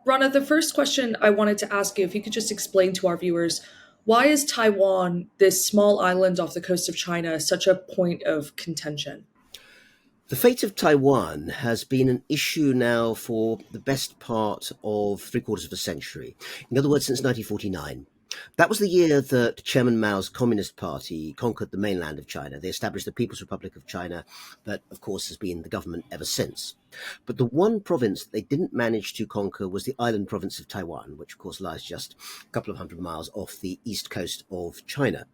Rana, the first question I wanted to ask you, if you could just explain to our viewers, why is Taiwan, this small island off the coast of China, such a point of contention? The fate of Taiwan has been an issue now for the best part of three-quarters of a century. In other words, since 1949. That was the year that Chairman Mao's Communist Party conquered the mainland of China. They established the People's Republic of China, that, of course, has been the government ever since. But the one province they didn't manage to conquer was the island province of Taiwan, which, of course, lies just a couple of hundred miles off the east coast of China.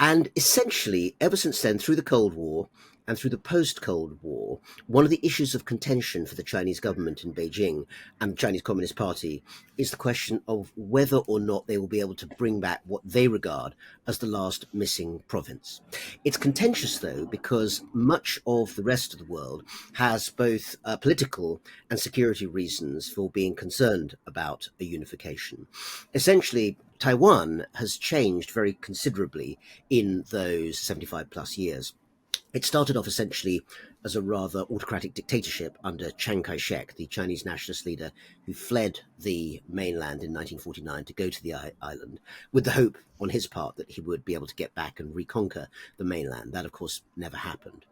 And essentially, ever since then, through the Cold War and through the post Cold War, one of the issues of contention for the Chinese government in Beijing and the Chinese Communist Party is the question of whether or not they will be able to bring back what they regard as the last missing province. It's contentious, though, because much of the rest of the world has both political and security reasons for being concerned about a unification. Essentially, Taiwan has changed very considerably in those 75 plus years. It started off essentially as a rather autocratic dictatorship under Chiang Kai shek, the Chinese nationalist leader who fled the mainland in 1949 to go to the island, with the hope on his part that he would be able to get back and reconquer the mainland. That, of course, never happened.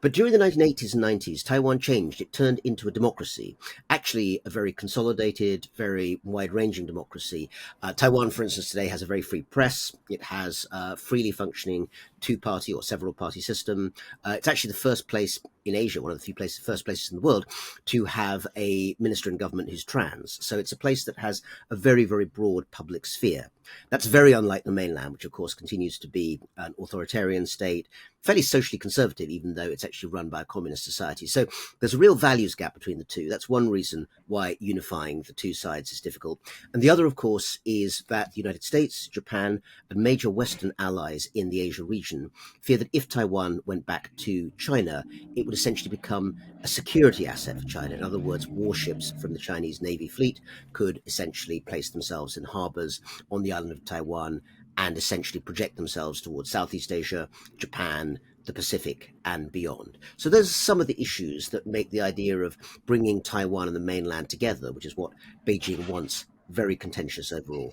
But during the 1980s and 90s, Taiwan changed. It turned into a democracy, actually a very consolidated, very wide-ranging democracy. Taiwan, for instance, today has a very free press. It has a freely functioning two-party or several-party system. It's actually the first place in Asia, one of the first places in the world, to have a minister in government who's trans. So it's a place that has a very, very broad public sphere. That's very unlike the mainland, which of course continues to be an authoritarian state, fairly socially conservative, even though it's actually run by a communist society. So there's a real values gap between the two. That's one reason why unifying the two sides is difficult. And the other, of course, is that the United States, Japan, and major Western allies in the Asia region fear that if Taiwan went back to China, it would essentially become a security asset for China. In other words, warships from the Chinese Navy fleet could essentially place themselves in harbors on the island of Taiwan and essentially project themselves towards Southeast Asia, Japan, the Pacific, and beyond. So those are some of the issues that make the idea of bringing Taiwan and the mainland together, which is what Beijing wants, very contentious overall.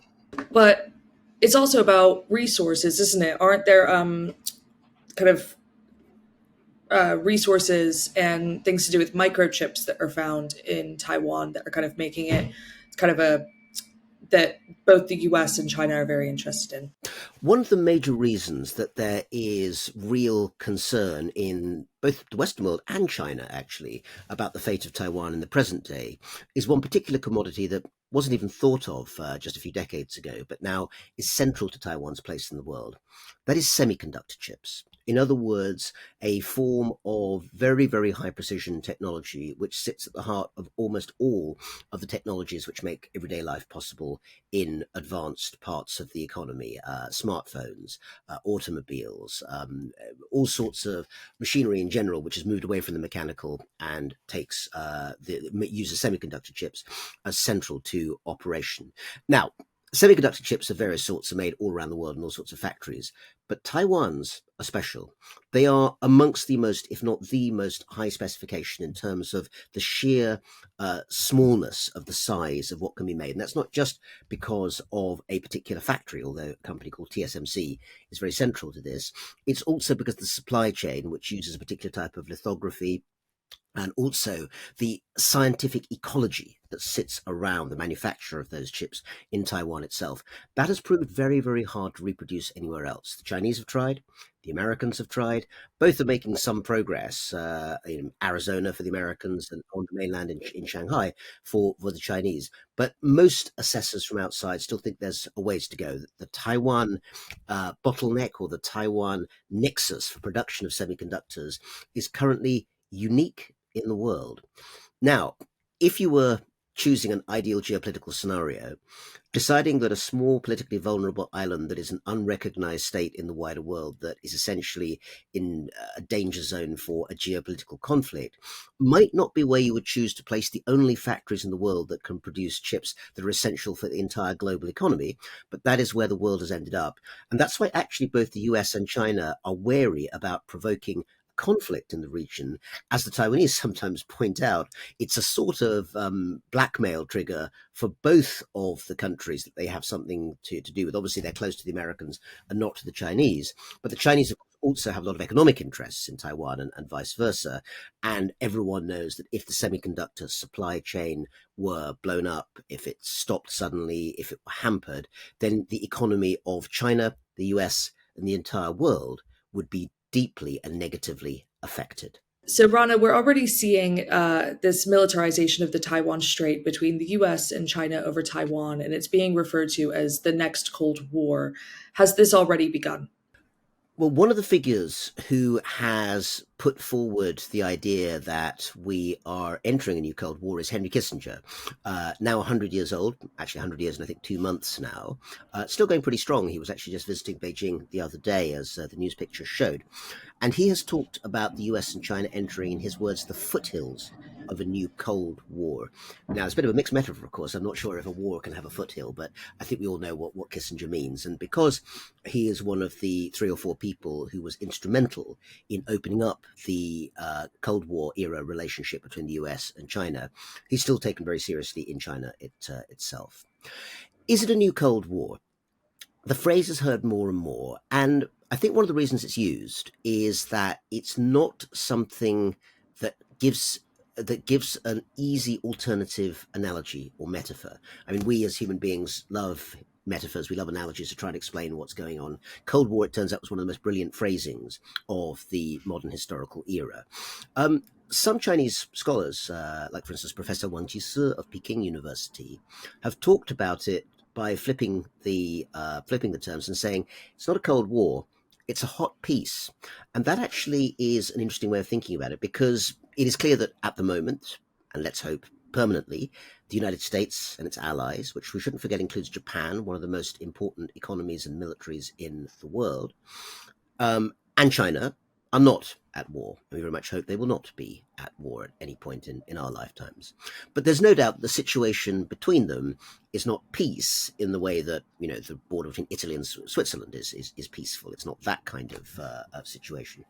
But it's also about resources, isn't it? Aren't there kind of resources and things to do with microchips that are found in Taiwan that are kind of making it kind of a that both the US and China are very interested in? One of the major reasons that there is real concern in both the Western world and China, actually, about the fate of Taiwan in the present day is one particular commodity that wasn't even thought of just a few decades ago, but now is central to Taiwan's place in the world. That is semiconductor chips. In other words, a form of very, very high precision technology, which sits at the heart of almost all of the technologies which make everyday life possible in advanced parts of the economy, smartphones, automobiles, all sorts of machinery in general, which has moved away from the mechanical and takes uses semiconductor chips as central to operation. Now, semiconductor chips of various sorts are made all around the world in all sorts of factories, but Taiwan's are special. They are amongst the most, if not the most high specification in terms of the sheer smallness of the size of what can be made. And that's not just because of a particular factory, although a company called TSMC is very central to this. It's also because the supply chain, which uses a particular type of lithography, and also the scientific ecology that sits around the manufacture of those chips in Taiwan itself. That has proved very, very hard to reproduce anywhere else. The Chinese have tried, the Americans have tried. Both are making some progress in Arizona for the Americans and on the mainland in Shanghai for the Chinese. But most assessors from outside still think there's a ways to go. The Taiwan bottleneck or the Taiwan nexus for production of semiconductors is currently unique in the world. Now, if you were choosing an ideal geopolitical scenario, deciding that a small politically vulnerable island that is an unrecognized state in the wider world that is essentially in a danger zone for a geopolitical conflict might not be where you would choose to place the only factories in the world that can produce chips that are essential for the entire global economy, but that is where the world has ended up. And that's why actually both the US and China are wary about provoking conflict in the region, as the Taiwanese sometimes point out, it's a sort of blackmail trigger for both of the countries that they have something to do with. Obviously, they're close to the Americans and not to the Chinese, but the Chinese also have a lot of economic interests in Taiwan and vice versa. And everyone knows that if the semiconductor supply chain were blown up, if it stopped suddenly, if it were hampered, then the economy of China, the US, and the entire world would be deeply and negatively affected. So, Rana, we're already seeing this militarization of the Taiwan Strait between the US and China over Taiwan, and it's being referred to as the next Cold War. Has this already begun? Well, one of the figures who has put forward the idea that we are entering a new Cold War is Henry Kissinger, now 100 years old, actually 100 years and I think 2 months now, still going pretty strong. He was actually just visiting Beijing the other day, as the news picture showed. And he has talked about the US and China entering, in his words, the foothills of a new Cold War. Now, it's a bit of a mixed metaphor, of course. I'm not sure if a war can have a foothill, but I think we all know what Kissinger means. And because he is one of the 3 or 4 people who was instrumental in opening up the Cold War era relationship between the US and China, he's still taken very seriously in China itself. Is it a new Cold War? The phrase is heard more and more. And I think one of the reasons it's used is that it's not something that gives an easy alternative analogy or metaphor. I mean, we as human beings love metaphors. We love analogies to try and explain what's going on. Cold War, it turns out, was one of the most brilliant phrasings of the modern historical era. Some Chinese scholars, like for instance Professor Wang Jisi of Peking University, have talked about it by flipping the terms and saying it's not a Cold War, it's a hot peace. And that actually is an interesting way of thinking about it, because it is clear that at the moment, and let's hope permanently, the United States and its allies, which we shouldn't forget includes Japan, one of the most important economies and militaries in the world, and China, are not at war. And we very much hope they will not be at war at any point in our lifetimes. But there's no doubt the situation between them is not peace in the way that, the border between Italy and Switzerland is peaceful. It's not that kind of situation.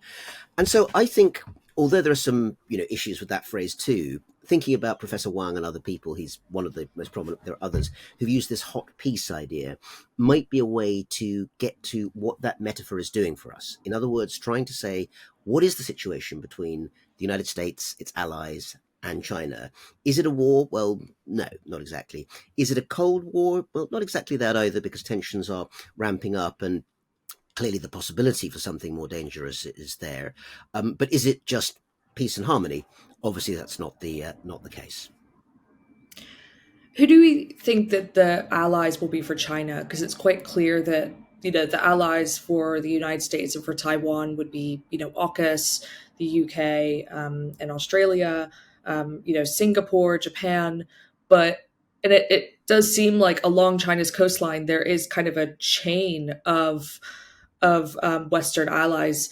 And so I think, although there are some issues with that phrase too, thinking about Professor Wang and other people, he's one of the most prominent, there are others who've used this hot peace idea, might be a way to get to what that metaphor is doing for us. In other words, trying to say, what is the situation between the United States, its allies, and China? Is it a war? Well, no, not exactly. Is it a Cold War? Well, not exactly that either, because tensions are ramping up and clearly the possibility for something more dangerous is there. But is it just peace and harmony? Obviously, that's not the case. Who do we think that the allies will be for China? Because it's quite clear that the allies for the United States and for Taiwan would be AUKUS, the UK, and Australia, Singapore, Japan, but and it does seem like along China's coastline there is kind of a chain of Western allies,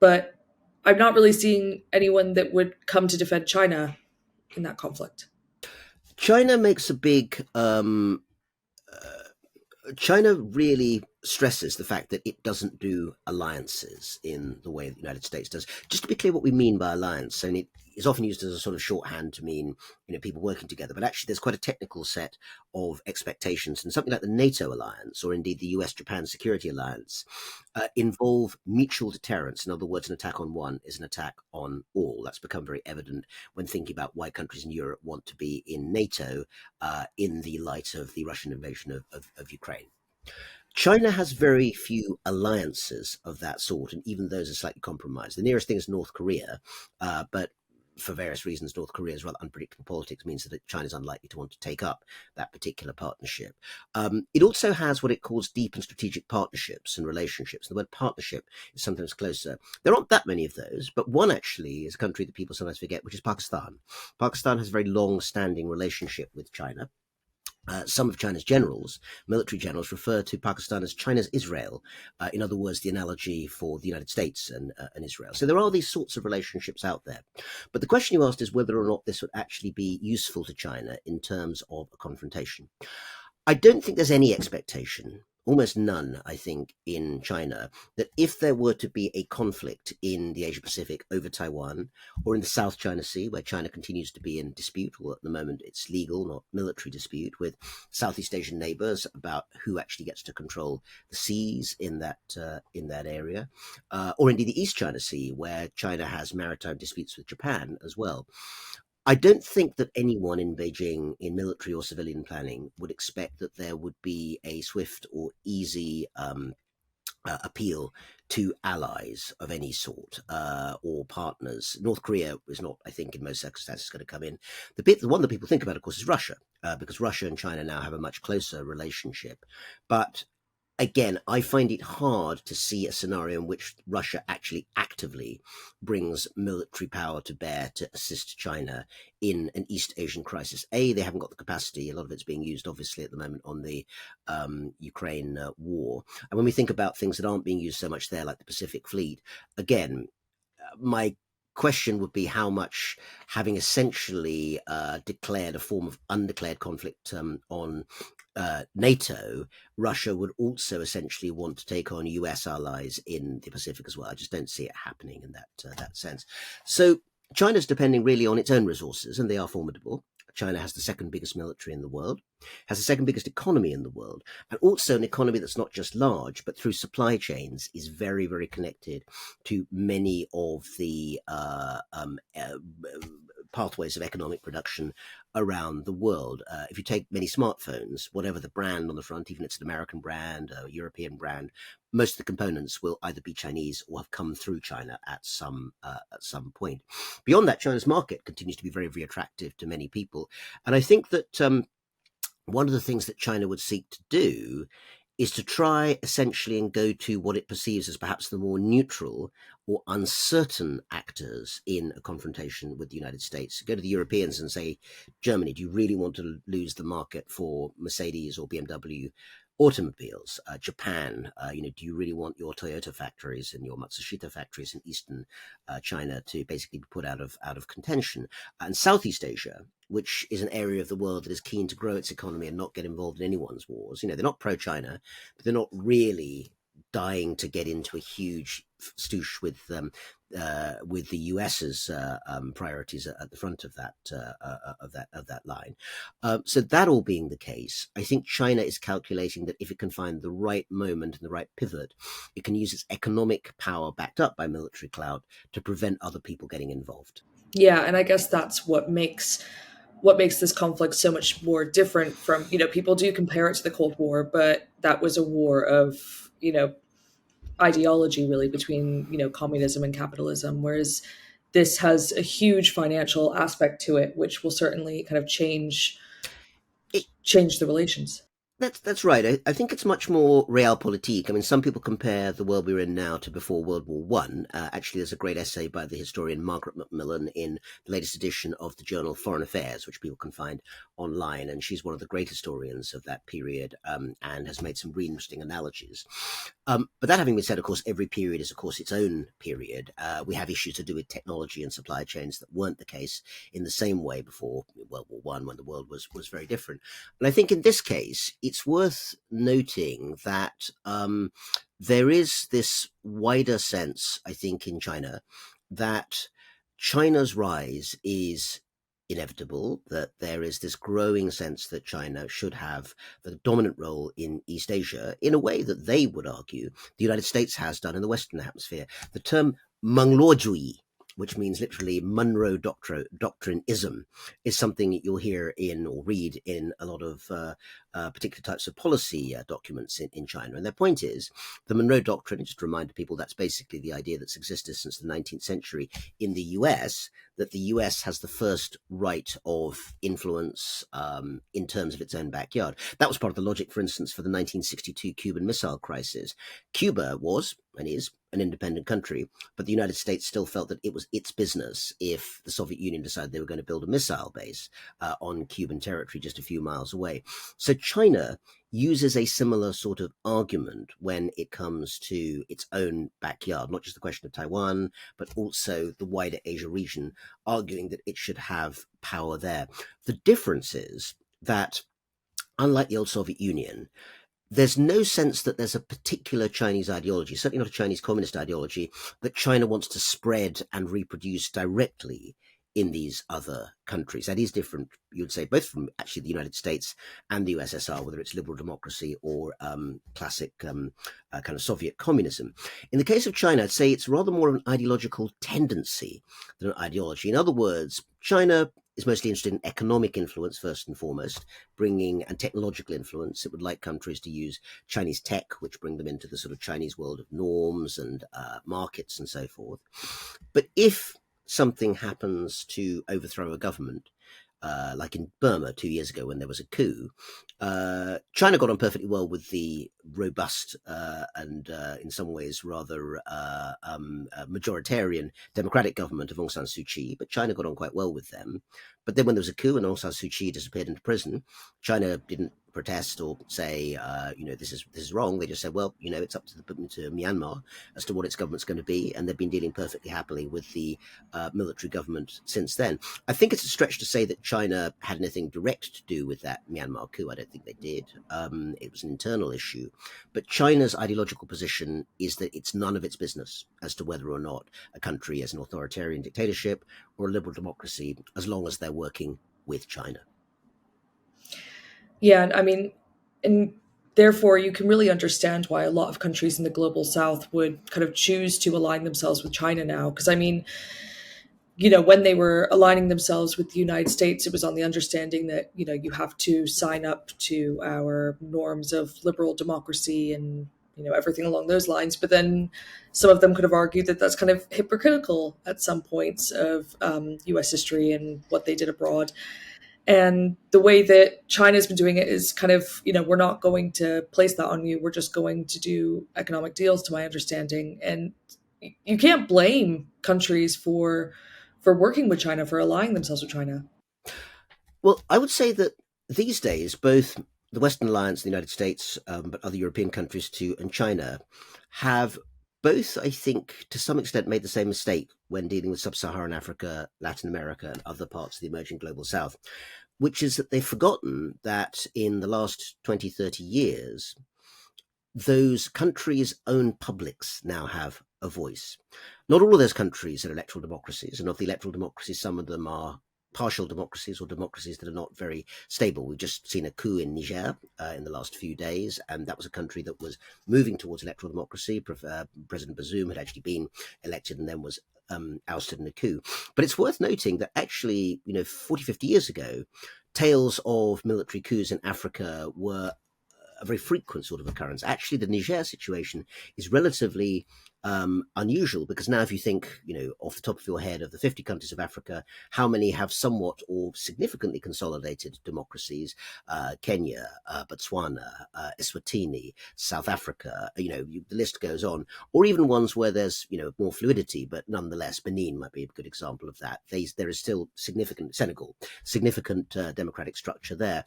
but I'm not really seeing anyone that would come to defend China in that conflict. China makes a big China really stresses the fact that it doesn't do alliances in the way the United States does. Just to be clear what we mean by alliance, and it is often used as a sort of shorthand to mean, people working together, but actually there's quite a technical set of expectations, and something like the NATO alliance, or indeed the US-Japan Security Alliance, involve mutual deterrence. In other words, an attack on one is an attack on all. That's become very evident when thinking about why countries in Europe want to be in NATO in the light of the Russian invasion of Ukraine. China has very few alliances of that sort, and even those are slightly compromised. The nearest thing is North Korea, but for various reasons, North Korea's rather unpredictable politics means that China's unlikely to want to take up that particular partnership. It also has what it calls deep and strategic partnerships and relationships. The word partnership is sometimes closer. There aren't that many of those, but one actually is a country that people sometimes forget, which is Pakistan. Pakistan has a very long-standing relationship with China. Some of China's generals, military generals, refer to Pakistan as China's Israel. In other words, the analogy for the United States and Israel. So there are these sorts of relationships out there. But the question you asked is whether or not this would actually be useful to China in terms of a confrontation. I don't think there's any expectation almost none, I think, in China, that if there were to be a conflict in the Asia Pacific over Taiwan or in the South China Sea, where China continues to be in dispute, or at the moment it's legal, not military dispute, with Southeast Asian neighbors about who actually gets to control the seas in that area, or indeed the East China Sea, where China has maritime disputes with Japan as well. I don't think that anyone in Beijing, in military or civilian planning, would expect that there would be a swift or easy appeal to allies of any sort or partners. North Korea is not, I think, in most circumstances going to come in. The one that people think about, of course, is Russia, because Russia and China now have a much closer relationship. But again, I find it hard to see a scenario in which Russia actually actively brings military power to bear to assist China in an East Asian crisis. A, they haven't got the capacity. A lot of it's being used, obviously, at the moment on the Ukraine war. And when we think about things that aren't being used so much there, like the Pacific Fleet, again, my question would be how much, having essentially declared a form of undeclared conflict on NATO, Russia would also essentially want to take on US allies in the Pacific as well. I just don't see it happening in that sense. So China's depending really on its own resources, and they are formidable. China has the second biggest military in the world, has the second biggest economy in the world, and also an economy that's not just large, but through supply chains is very, very connected to many of the pathways of economic production around the world. If you take many smartphones, whatever the brand on the front, even if it's an American brand, a European brand, most of the components will either be Chinese or have come through China at some point. Beyond that, China's market continues to be very, very attractive to many people, and I think that one of the things that China would seek to do is to try essentially and go to what it perceives as perhaps the more neutral or uncertain actors in a confrontation with the United States. Go to the Europeans and say, Germany, do you really want to lose the market for Mercedes or BMW automobiles? Japan, do you really want your Toyota factories and your Matsushita factories in eastern China to basically be put out of contention? And Southeast Asia, which is an area of the world that is keen to grow its economy and not get involved in anyone's wars. They're not pro-China, but they're not really dying to get into a huge stoosh with the US's priorities at the front of that line. So that all being the case, I think China is calculating that if it can find the right moment and the right pivot, it can use its economic power backed up by military clout to prevent other people getting involved. Yeah, and I guess that's what makes this conflict so much more different from, people do compare it to the Cold War, but that was a war of, ideology really between, communism and capitalism, whereas this has a huge financial aspect to it, which will certainly kind of It, change the relations. That's right. I think it's much more realpolitik. I mean, some people compare the world we're in now to before World War One. Actually, there's a great essay by the historian Margaret Macmillan in the latest edition of the journal Foreign Affairs, which people can find online, and she's one of the great historians of that period and has made some really interesting analogies. But that having been said, of course, every period is, of course, its own period. We have issues to do with technology and supply chains that weren't the case in the same way before World War One, when the world was very different. And I think in this case, it's worth noting that there is this wider sense, I think, in China that China's rise is inevitable, that there is this growing sense that China should have the dominant role in East Asia in a way that they would argue the United States has done in the Western Hemisphere. The term Mengluozhui, which means literally Monroe doctrineism, is something that you'll hear in or read in a lot of particular types of policy documents in China. And their point is the Monroe Doctrine, just to remind people, that's basically the idea that's existed since the 19th century in the US, that the US has the first right of influence in terms of its own backyard. That was part of the logic, for instance, for the 1962 Cuban Missile Crisis. Cuba was, and is, an independent country, but the United States still felt that it was its business if the Soviet Union decided they were going to build a missile base on Cuban territory just a few miles away. So China uses a similar sort of argument when it comes to its own backyard, not just the question of Taiwan, but also the wider Asia region, arguing that it should have power there. The difference is that, unlike the old Soviet Union, there's no sense that there's a particular Chinese ideology, certainly not a Chinese communist ideology, that China wants to spread and reproduce directly in these other countries. That is different, you would say, both from actually the United States and the USSR, whether it's liberal democracy or classic kind of Soviet communism. In the case of China, I'd say it's rather more of an ideological tendency than an ideology. In other words, China is mostly interested in economic influence first and foremost, bringing and technological influence. It would like countries to use Chinese tech, which bring them into the sort of Chinese world of norms and markets and so forth. But if something happens to overthrow a government, like in Burma 2 years ago when there was a coup, China got on perfectly well with the robust and in some ways rather majoritarian democratic government of Aung San Suu Kyi, but China got on quite well with them. But then when there was a coup and Aung San Suu Kyi disappeared into prison, China didn't protest or say, this is wrong. They just said, well, it's up to Myanmar as to what its government's going to be, and they've been dealing perfectly happily with the military government since then. I think it's a stretch to say that China had anything direct to do with that Myanmar coup. I don't think they did. It was an internal issue. But China's ideological position is that it's none of its business as to whether or not a country is an authoritarian dictatorship or a liberal democracy, as long as they're working with China. Yeah, I mean, and therefore you can really understand why a lot of countries in the global south would kind of choose to align themselves with China now. Because I mean, when they were aligning themselves with the United States, it was on the understanding that, you have to sign up to our norms of liberal democracy and, everything along those lines. But then some of them could have argued that that's kind of hypocritical at some points of US history and what they did abroad. And the way that China's been doing it is kind of, we're not going to place that on you. We're just going to do economic deals, to my understanding. And you can't blame countries for working with China, for allying themselves with China. Well, I would say that these days, both the Western Alliance, the United States, but other European countries too, and China have both, I think, to some extent made the same mistake when dealing with sub Saharan Africa, Latin America, and other parts of the emerging global south, which is that they've forgotten that in the last 20, 30 years, those countries' own publics now have a voice. Not all of those countries are electoral democracies, and of the electoral democracies, some of them are partial democracies or democracies that are not very stable. We've just seen a coup in Niger in the last few days, and that was a country that was moving towards electoral democracy. President Bazoum had actually been elected and then was ousted in a coup. But it's worth noting that actually, 40, 50 years ago, tales of military coups in Africa were a very frequent sort of occurrence. Actually, the Niger situation is relatively unusual because now, if you think, off the top of your head, of the 50 countries of Africa, how many have somewhat or significantly consolidated democracies? Kenya, Botswana, Eswatini, South Africa. The list goes on. Or even ones where there's more fluidity, but nonetheless, Benin might be a good example of that. There is still significant Senegal, significant democratic structure there.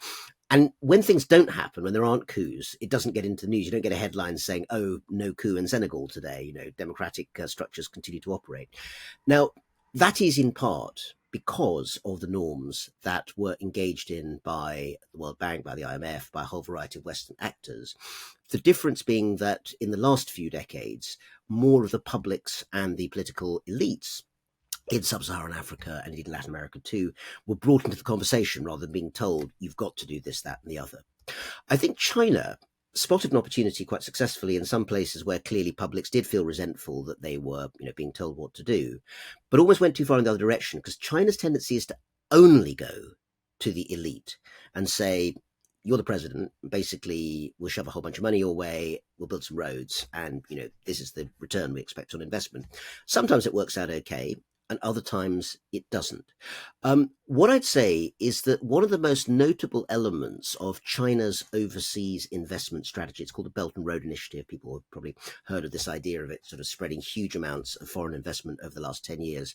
And when things don't happen, when there aren't coups, it doesn't get into the news. You don't get a headline saying, "Oh, no coup in Senegal today." Democratic structures continue to operate. Now, that is in part because of the norms that were engaged in by the World Bank, by the IMF, by a whole variety of Western actors. The difference being that in the last few decades, more of the publics and the political elites in sub-Saharan Africa and indeed Latin America too, were brought into the conversation rather than being told, you've got to do this, that, and the other. I think China spotted an opportunity quite successfully in some places where clearly publics did feel resentful that they were, being told what to do, but almost went too far in the other direction because China's tendency is to only go to the elite and say, you're the president, basically we'll shove a whole bunch of money your way, we'll build some roads, and this is the return we expect on investment. Sometimes it works out okay, and other times it doesn't. What I'd say is that one of the most notable elements of China's overseas investment strategy, it's called the Belt and Road Initiative. People have probably heard of this idea of it sort of spreading huge amounts of foreign investment over the last 10 years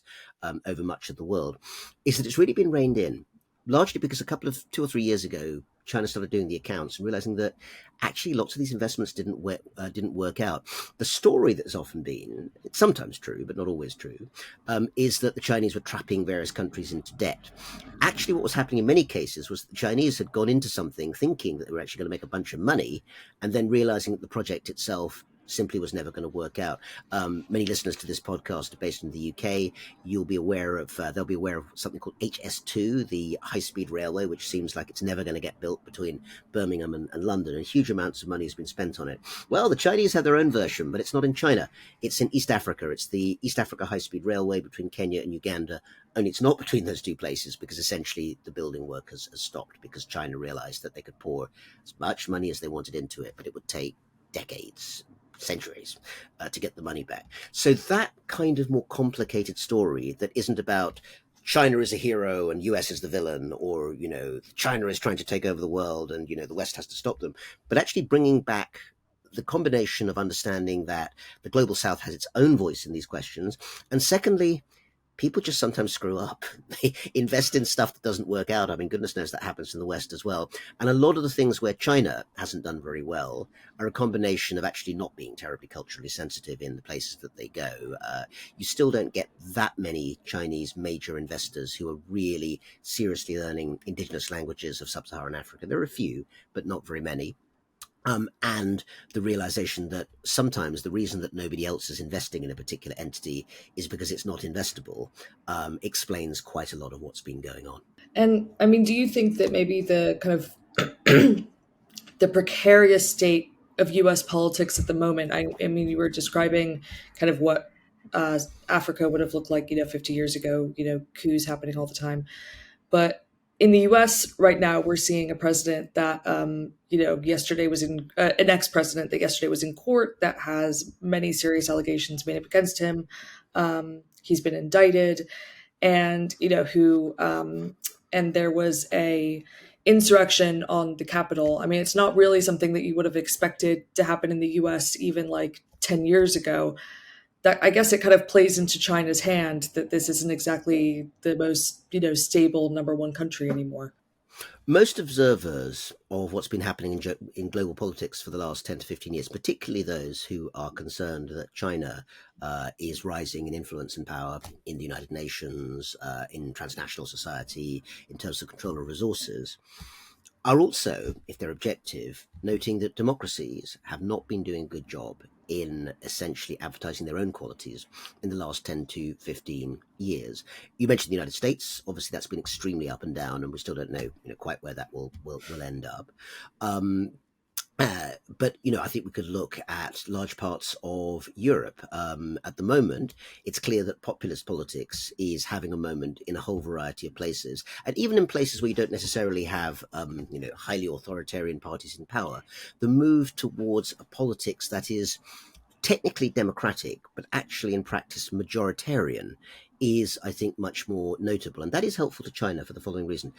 over much of the world, is that it's really been reined in, largely because 2 or 3 years ago, China started doing the accounts and realizing that actually lots of these investments didn't work out. The story that's often been, it's sometimes true, but not always true, is that the Chinese were trapping various countries into debt. Actually, what was happening in many cases was that the Chinese had gone into something thinking that they were actually going to make a bunch of money, and then realizing that the project itself simply was never going to work out. Many listeners to this podcast are based in the UK. You'll be aware of they'll be aware of something called HS2, the high-speed railway, which seems like it's never going to get built between Birmingham and London, and huge amounts of money has been spent on it. Well, the Chinese have their own version, but it's not in China. It's in East Africa. It's the East Africa high-speed railway between Kenya and Uganda. Only it's not between those two places because essentially the building work has stopped because China realized that they could pour as much money as they wanted into it, but it would take decades, centuries, to get the money back. So that kind of more complicated story that isn't about China is a hero and US is the villain, or China is trying to take over the world and the West has to stop them, but actually bringing back the combination of understanding that the global South has its own voice in these questions, and secondly, people just sometimes screw up. They invest in stuff that doesn't work out. I mean, goodness knows that happens in the West as well. And a lot of the things where China hasn't done very well are a combination of actually not being terribly culturally sensitive in the places that they go. You still don't get that many Chinese major investors who are really seriously learning indigenous languages of sub-Saharan Africa. There are a few, but not very many. And the realization that sometimes the reason that nobody else is investing in a particular entity is because it's not investable, explains quite a lot of what's been going on. And I mean, do you think that maybe the kind of the precarious state of U.S. politics at the moment? I mean, you were describing kind of what Africa would have looked like, 50 years ago. Coups happening all the time. But in the U.S. right now, we're seeing a president that, yesterday was in an ex-president that yesterday was in court that has many serious allegations made up against him. He's been indicted, and and there was a insurrection on the Capitol. I mean, it's not really something that you would have expected to happen in the U.S. even like 10 years ago. That, I guess, it kind of plays into China's hand that this isn't exactly the most, stable number one country anymore. Most observers of what's been happening in global politics for the last 10 to 15 years, particularly those who are concerned that China is rising in influence and power in the United Nations, in transnational society, in terms of control of resources, are also, if they're objective, noting that democracies have not been doing a good job in essentially advertising their own qualities in the last 10 to 15 years. You mentioned the United States. Obviously, that's been extremely up and down, and we still don't know, quite where that will end up. But I think we could look at large parts of Europe. At the moment, it's clear that populist politics is having a moment in a whole variety of places, and even in places where you don't necessarily have, highly authoritarian parties in power. The move towards a politics that is technically democratic, but actually in practice majoritarian, is, I think, much more notable. And that is helpful to China for the following reason.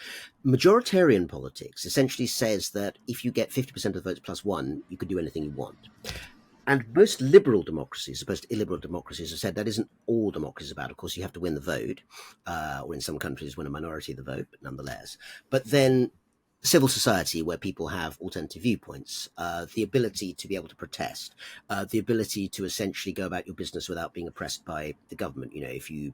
Majoritarian politics essentially says that if you get 50% of the votes plus one, you can do anything you want. And most liberal democracies, as opposed to illiberal democracies, have said that isn't all democracy is about. Of course, you have to win the vote, or in some countries win a minority of the vote, but nonetheless. But then civil society, where people have alternative viewpoints, the ability to be able to protest, the ability to essentially go about your business without being oppressed by the government. If you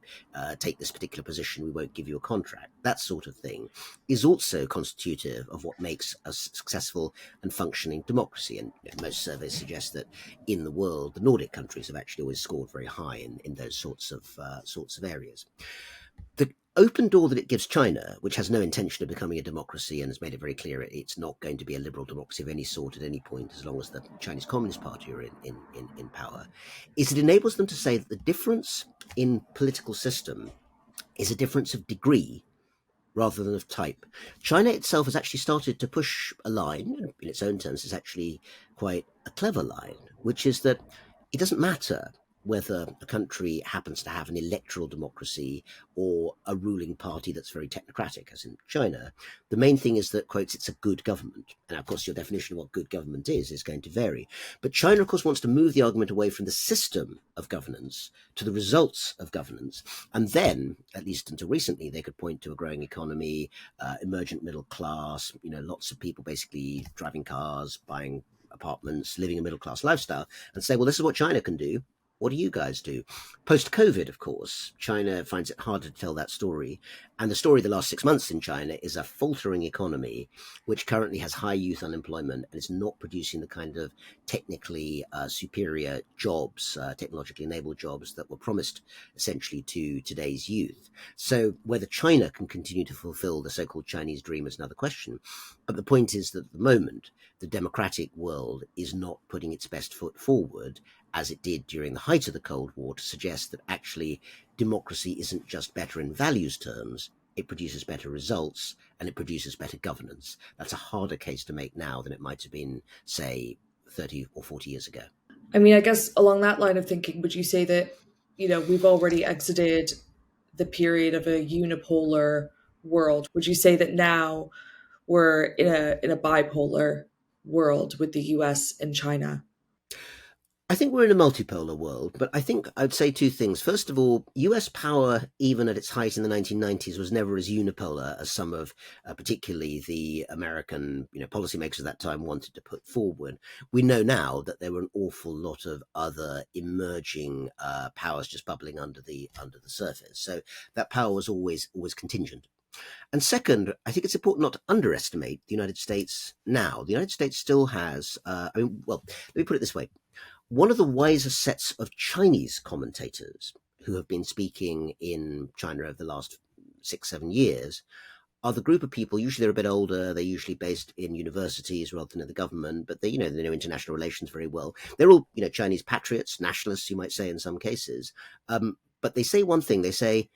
take this particular position, we won't give you a contract. That sort of thing is also constitutive of what makes a successful and functioning democracy. And most surveys suggest that in the world, the Nordic countries have actually always scored very high in those sorts of areas. The open door that it gives China, which has no intention of becoming a democracy and has made it very clear it's not going to be a liberal democracy of any sort at any point as long as the Chinese Communist Party are in power, is it enables them to say that the difference in political system is a difference of degree rather than of type. China itself has actually started to push a line, in its own terms, it's actually quite a clever line, which is that it doesn't matter whether a country happens to have an electoral democracy or a ruling party that's very technocratic, as in China. The main thing is that, quotes, it's a good government. And of course, your definition of what good government is going to vary. But China, of course, wants to move the argument away from the system of governance to the results of governance. And then, at least until recently, they could point to a growing economy, emergent middle class, lots of people basically driving cars, buying apartments, living a middle class lifestyle, and say, well, this is what China can do. What do you guys do? Post COVID, of course, China finds it harder to tell that story. And the story of the last 6 months in China is a faltering economy, which currently has high youth unemployment and is not producing the kind of technically superior jobs, technologically enabled jobs that were promised essentially to today's youth. So whether China can continue to fulfill the so called Chinese dream is another question. But the point is that at the moment, the democratic world is not putting its best foot forward as it did during the height of the Cold War, to suggest that actually democracy isn't just better in values terms, it produces better results and it produces better governance. That's a harder case to make now than it might have been, say, 30 or 40 years ago. I mean, I guess along that line of thinking, would you say that, we've already exited the period of a unipolar world? Would you say that now we're in a bipolar world with the US and China? I think we're in a multipolar world, but I think I'd say two things. First of all, US power, even at its height in the 1990s, was never as unipolar as some of, particularly the American, policymakers at that time wanted to put forward. We know now that there were an awful lot of other emerging powers just bubbling under the surface. So that power was always contingent. And second, I think it's important not to underestimate the United States now. The United States still has, well, let me put it this way. One of the wiser sets of Chinese commentators who have been speaking in China over the last 6, 7 years are the group of people. Usually they're a bit older. They're usually based in universities rather than in the government, but they know international relations very well. They're all, Chinese patriots, nationalists, you might say in some cases. But they say one thing. They say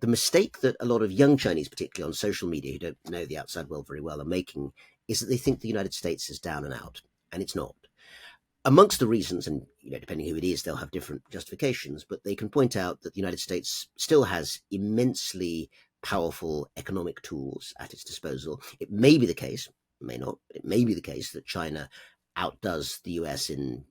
the mistake that a lot of young Chinese, particularly on social media, who don't know the outside world very well, are making is that they think the United States is down and out, and it's not. Amongst the reasons, and depending who it is, they'll have different justifications, but they can point out that the United States still has immensely powerful economic tools at its disposal. It may be the case, may not, but it may be the case that China outdoes the US in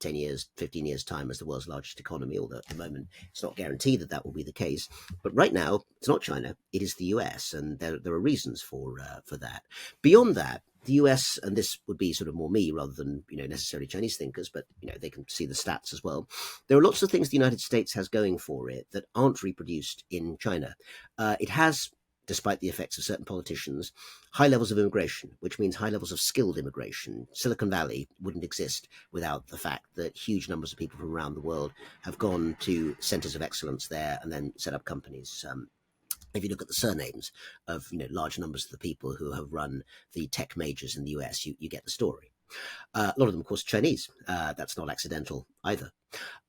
10 years, 15 years' time as the world's largest economy, although at the moment it's not guaranteed that that will be the case. But right now, it's not China, it is the US, and there are reasons for that. Beyond that, the US, and this would be sort of more me rather than necessarily Chinese thinkers, but they can see the stats as well. There are lots of things the United States has going for it that aren't reproduced in China. It has, despite the effects of certain politicians, high levels of immigration, which means high levels of skilled immigration. Silicon Valley wouldn't exist without the fact that huge numbers of people from around the world have gone to centers of excellence there and then set up companies. If you look at the surnames of large numbers of the people who have run the tech majors in the US, you get the story. A lot of them, of course, Chinese. That's not accidental either.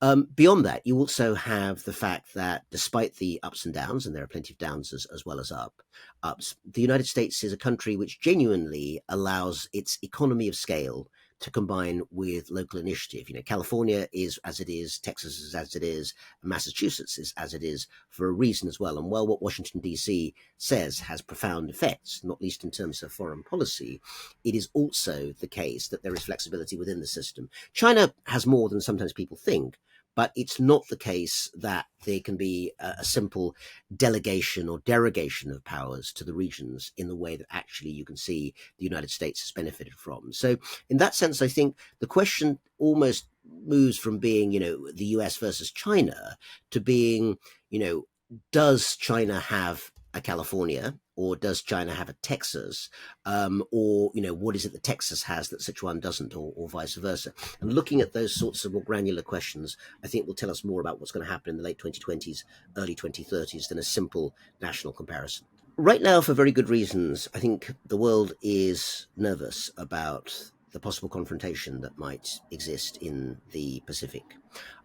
Beyond that, you also have the fact that despite the ups and downs, and there are plenty of downs as well as ups, the United States is a country which genuinely allows its economy of scale to combine with local initiative. California is as it is, Texas is as it is, Massachusetts is as it is for a reason as well. And while what Washington, D.C. says has profound effects, not least in terms of foreign policy, it is also the case that there is flexibility within the system. China has more than sometimes people think, but it's not the case that there can be a simple delegation or derogation of powers to the regions in the way that actually you can see the United States has benefited from. So in that sense, I think the question almost moves from being, the US versus China to being, does China have a California, or does China have a Texas, or what is it that Texas has that Sichuan doesn't, or vice versa? And looking at those sorts of more granular questions, I think will tell us more about what's going to happen in the late 2020s, early 2030s than a simple national comparison. Right now, for very good reasons, I think the world is nervous about the possible confrontation that might exist in the Pacific.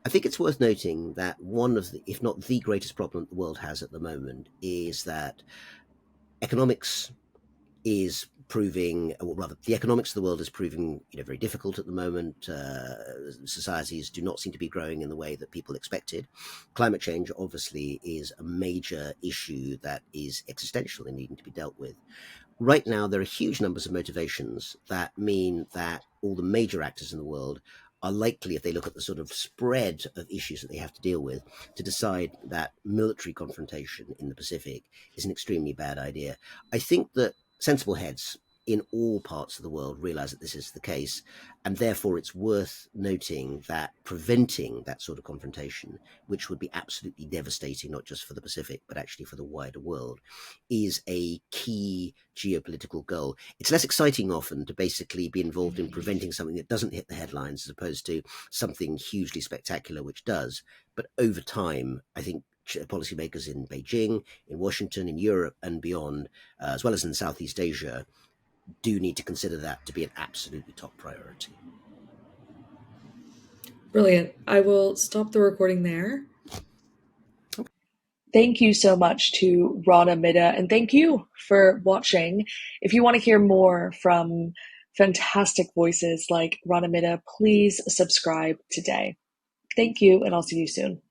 I think it's worth noting that one of the, if not the greatest problem the world has at the moment is that economics is proving, or rather, the economics of the world is proving, very difficult at the moment. Societies do not seem to be growing in the way that people expected. Climate change, obviously, is a major issue that is existential and needing to be dealt with. Right now, there are huge numbers of motivations that mean that all the major actors in the world are likely, if they look at the sort of spread of issues that they have to deal with, to decide that military confrontation in the Pacific is an extremely bad idea. I think that sensible heads in all parts of the world realize that this is the case, and therefore it's worth noting that preventing that sort of confrontation, which would be absolutely devastating, not just for the Pacific, but actually for the wider world, is a key geopolitical goal. It's less exciting often to basically be involved in preventing something that doesn't hit the headlines as opposed to something hugely spectacular which does. But over time, I think policymakers in Beijing, in Washington, in Europe, and beyond, as well as in Southeast Asia, do need to consider that to be an absolutely top priority. Brilliant. I will stop the recording there. Thank you so much to Rana Mitter, and thank you for watching. If you want to hear more from fantastic voices like Rana Mitter, please subscribe today. Thank you, and I'll see you soon.